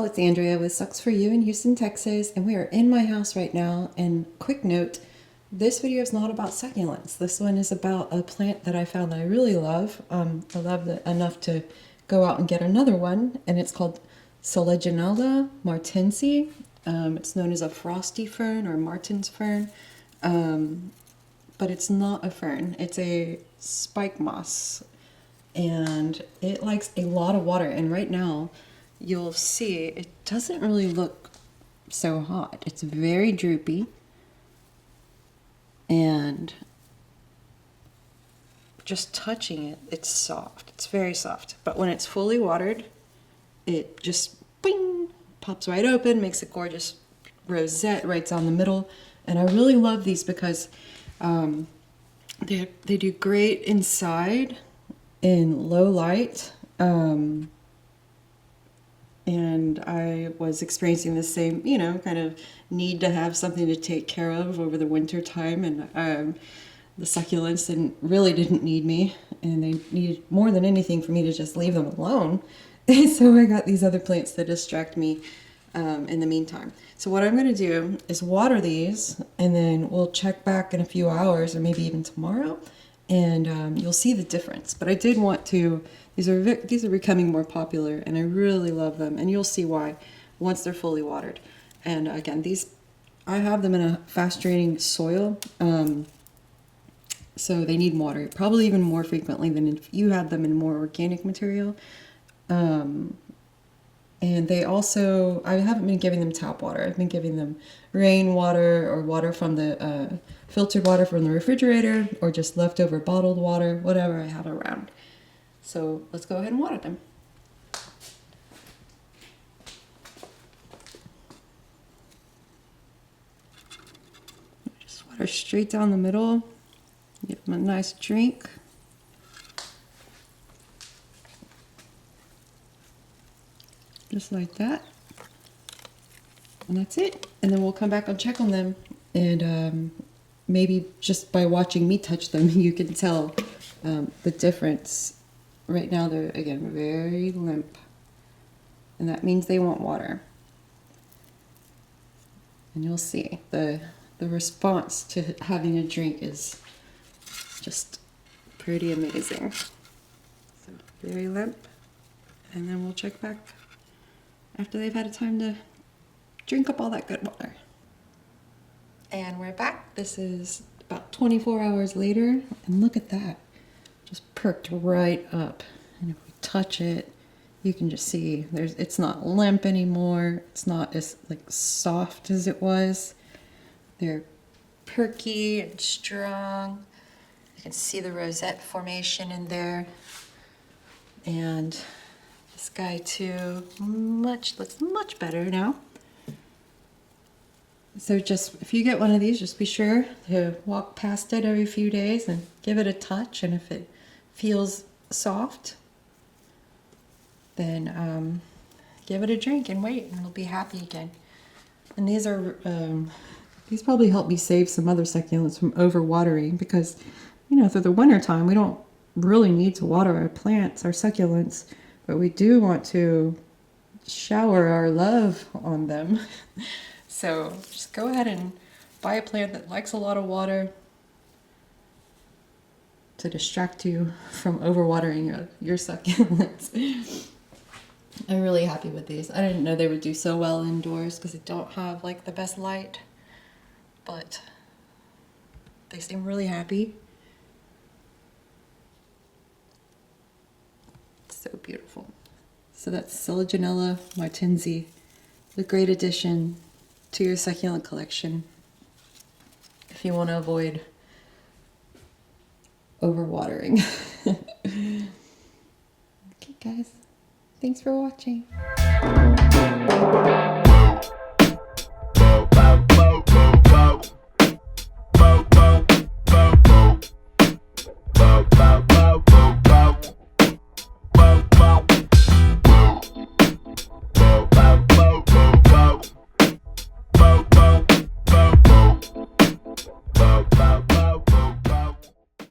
all, it's Andrea with Sucs For You in Houston, Texas, and we are in my house right now. And quick note, this video is not about succulents. This one is about a plant that I found that I really love. I love it enough to go out and get another one, and it's called Selaginella martensii. It's known as a frosty fern or marten's fern, but it's not a fern. It's a spike moss, and it likes a lot of water. And right now, you'll see it doesn't really look so hot. It's very droopy, and just touching it, it's soft. It's very soft. But when it's fully watered, it just bing, pops right open, makes a gorgeous rosette right down the middle. And I really love these because they do great inside in low light. And I was experiencing the same, kind of need to have something to take care of over the winter time. And the succulents didn't need me. And they needed more than anything for me to just leave them alone. And so I got these other plants that distract me in the meantime. So what I'm going to do is water these, and then we'll check back in a few hours or maybe even tomorrow. And you'll see the difference. But I did want to, these are becoming more popular, and I really love them. And you'll see why once they're fully watered. And again, I have them in a fast draining soil. So they need water, probably even more frequently than if you had them in more organic material. And they also, I haven't been giving them tap water. I've been giving them rainwater or water from the filtered water from the refrigerator, or just leftover bottled water, whatever I have around. So let's go ahead and water them. Just water straight down the middle. Give them a nice drink. Just like that. And that's it. And then we'll come back and check on them. And maybe just by watching me touch them, you can tell the difference. Right now they're, again, very limp. And that means they want water. And you'll see the response to having a drink is just pretty amazing. So very limp. And then we'll check back after they've had a time to drink up all that good water. And we're back. This is about 24 hours later, and look at that. Just perked right up. And if we touch it, you can just see it's not limp anymore. It's not as soft as it was. They're perky and strong. You can see the rosette formation in there. And this guy too, looks much better now. So if you get one of these, just be sure to walk past it every few days and give it a touch. And if it feels soft, then give it a drink and wait, and it'll be happy again. And these probably help me save some other succulents from overwatering, because, through the winter time, we don't really need to water our plants, our succulents, but we do want to shower our love on them. So just go ahead and buy a plant that likes a lot of water to distract you from overwatering your succulents. I'm really happy with these. I didn't know they would do so well indoors because they don't have the best light, but they seem really happy. So beautiful. So that's Selaginella martensii, a great addition to your succulent collection if you want to avoid overwatering. Okay, guys, thanks for watching.